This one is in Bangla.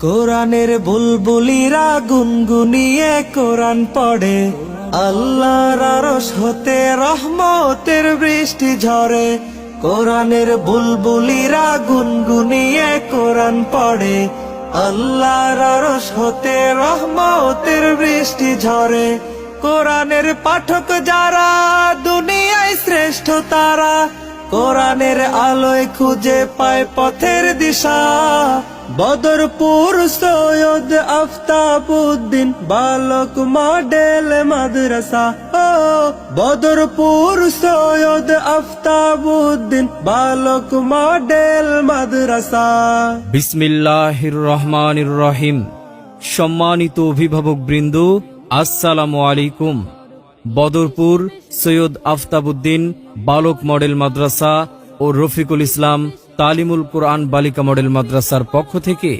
কোরআনের বুলবুলিরা গুনগুনিয়ে কোরআন পড়ে, আল্লাহর আরশ হতে রহমতের বৃষ্টি ঝরে। কোরআনের বুলবুলিরা গুনগুনিয়ে কোরআন পড়ে, আল্লাহর আরশ হতে রহমতের বৃষ্টি ঝরে। কোরআনের পাঠক যারা দুনিয়ায় শ্রেষ্ঠ তারা, কোরআনের আলোয় খুঁজে পায় পথের দিশা। বদরপুর সৈয়দ আফতাবউদ্দিন বালক মডেল মাদ্রাসা, ও বদরপুর সৈয়দ আফতাবউদ্দিন বালক মডেল মাদ্রাসা। বিসমিল্লাহির রহমানির রহিম। সম্মানিত অভিভাবক বৃন্দ, আসসালামু আলাইকুম। বদরপুর সৈয়দ আফতাবউদ্দিন বালক মডেল মাদ্রাসা ও রফিকুল ইসলাম তালিমুল কোরআন বালিকা মডেল মাদ্রাসার পক্ষ থেকে